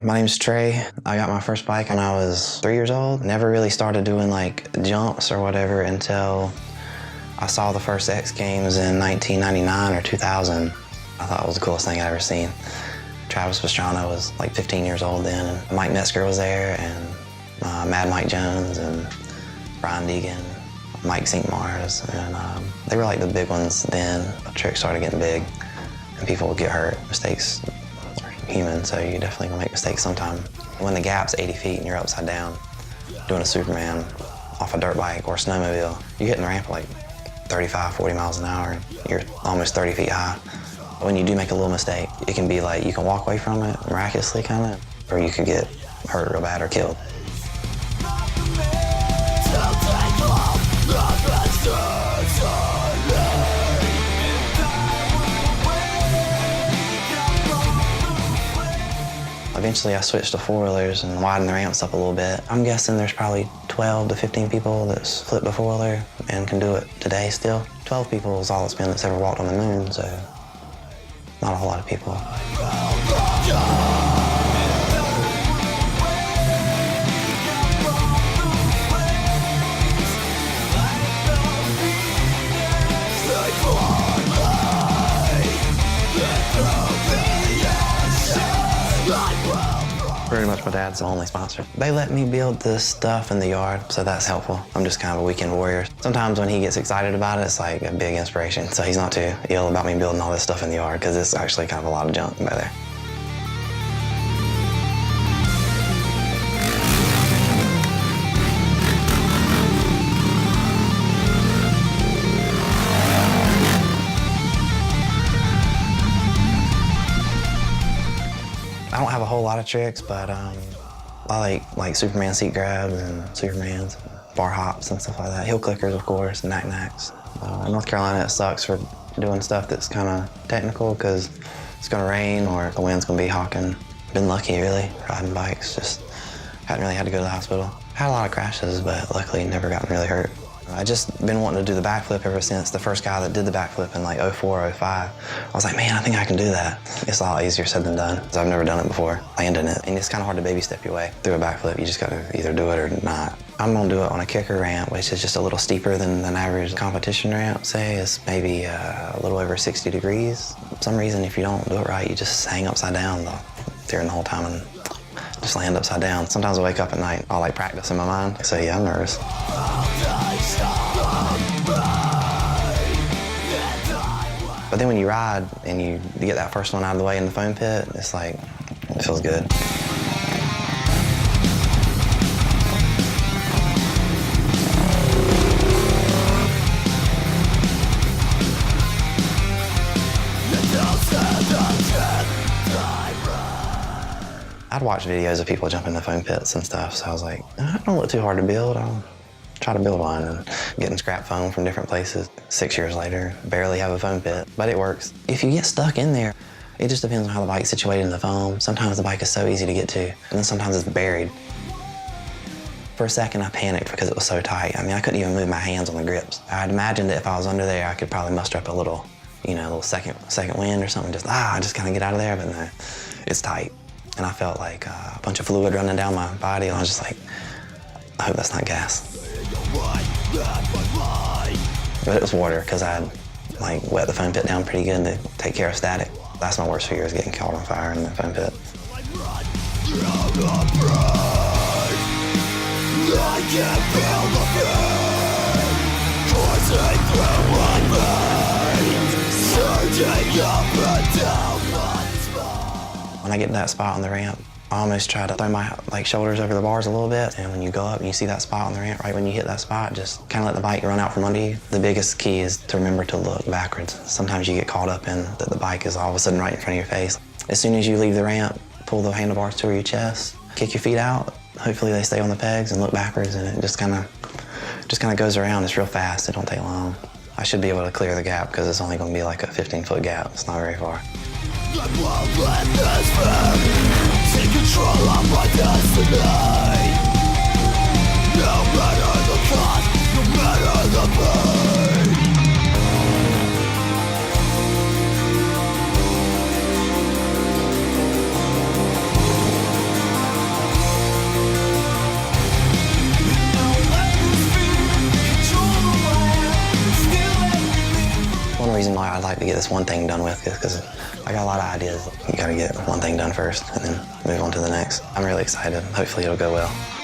My name's Trey. I got my first bike when I was 3 years old. Never really started doing like jumps or whatever until I saw the first X Games in 1999 or 2000. I thought it was the coolest thing I'd ever seen. Travis Pastrana was like 15 years old then, and Mike Metzger was there, and Mad Mike Jones, and Brian Deegan, Mike St. Mars, and they were like the big ones then. The tricks started getting big, and people would get hurt. Mistakes are human, so you definitely gonna make mistakes sometime. When the gap's 80 feet and you're upside down doing a Superman off a dirt bike or a snowmobile, you're hitting the ramp at like 35, 40 miles an hour, and you're almost 30 feet high. When you do make a little mistake, it can be like you can walk away from it miraculously, kind of, or you could get hurt real bad or killed. Eventually I switched to four-wheelers and widened the ramps up a little bit. I'm guessing there's probably 12 to 15 people that's flipped a four-wheeler and can do it today still. 12 people is all it's been that's ever walked on the moon, so not a whole lot of people. Pretty much my dad's the only sponsor. They let me build this stuff in the yard, so that's helpful. I'm just kind of a weekend warrior. Sometimes when he gets excited about it, it's like a big inspiration. So he's not too ill about me building all this stuff in the yard, because it's actually kind of a lot of junk by there. I don't have a whole lot of tricks, but I like Superman seat grabs and Supermans, bar hops and stuff like that. Heel clickers, of course, and knack-knacks. In North Carolina, it sucks for doing stuff that's kind of technical because it's going to rain or the wind's going to be hawking. Been lucky, really, riding bikes. Just hadn't really had to go to the hospital. Had a lot of crashes, but luckily never gotten really hurt. I just been wanting to do the backflip ever since the first guy that did the backflip in like 04, 05. I was like, man, I think I can do that. It's a lot easier said than done. I've never done it before, landing it. And it's kind of hard to baby step your way through a backflip. You just gotta either do it or not. I'm gonna do it on a kicker ramp, which is just a little steeper than an average competition ramp, say. It's maybe a little over 60 degrees. For some reason, if you don't do it right, you just hang upside down during the whole time and just land upside down. Sometimes I wake up at night, I'll like practice in my mind. So yeah, I'm nervous. But then when you ride and you get that first one out of the way in the foam pit, it's like, it feels good. I'd watch videos of people jumping the foam pits and stuff, so I was like, it don't look too hard to build. I'll try to build one, and getting scrap foam from different places. 6 years later, barely have a foam pit, but it works. If you get stuck in there, it just depends on how the bike's situated in the foam. Sometimes the bike is so easy to get to, and then sometimes it's buried. For a second, I panicked because it was so tight. I mean, I couldn't even move my hands on the grips. I'd imagined that if I was under there, I could probably muster up a little, a little second wind or something, just kind of get out of there, but no, it's tight. And I felt like a bunch of fluid running down my body, and I was just like, I hope that's not gas. But it was water, because I'd wet the foam pit down pretty good to take care of static. That's my worst fear, is getting caught on fire in the foam pit. When I get to that spot on the ramp, I almost try to throw my shoulders over the bars a little bit, and when you go up and you see that spot on the ramp, right when you hit that spot, just kind of let the bike run out from under you. The biggest key is to remember to look backwards. Sometimes you get caught up in that the bike is all of a sudden right in front of your face. As soon as you leave the ramp, pull the handlebars to your chest, kick your feet out. Hopefully they stay on the pegs, and look backwards, and it just kind of goes around. It's real fast. It don't take long. I should be able to clear the gap because it's only going to be like a 15-foot gap. It's not very far. I won't let this fear take control of my destiny. No matter the cost, no matter the pain. like to get this one thing done with because I got a lot of ideas. You got to get one thing done first and then move on to the next. I'm really excited. Hopefully it'll go well.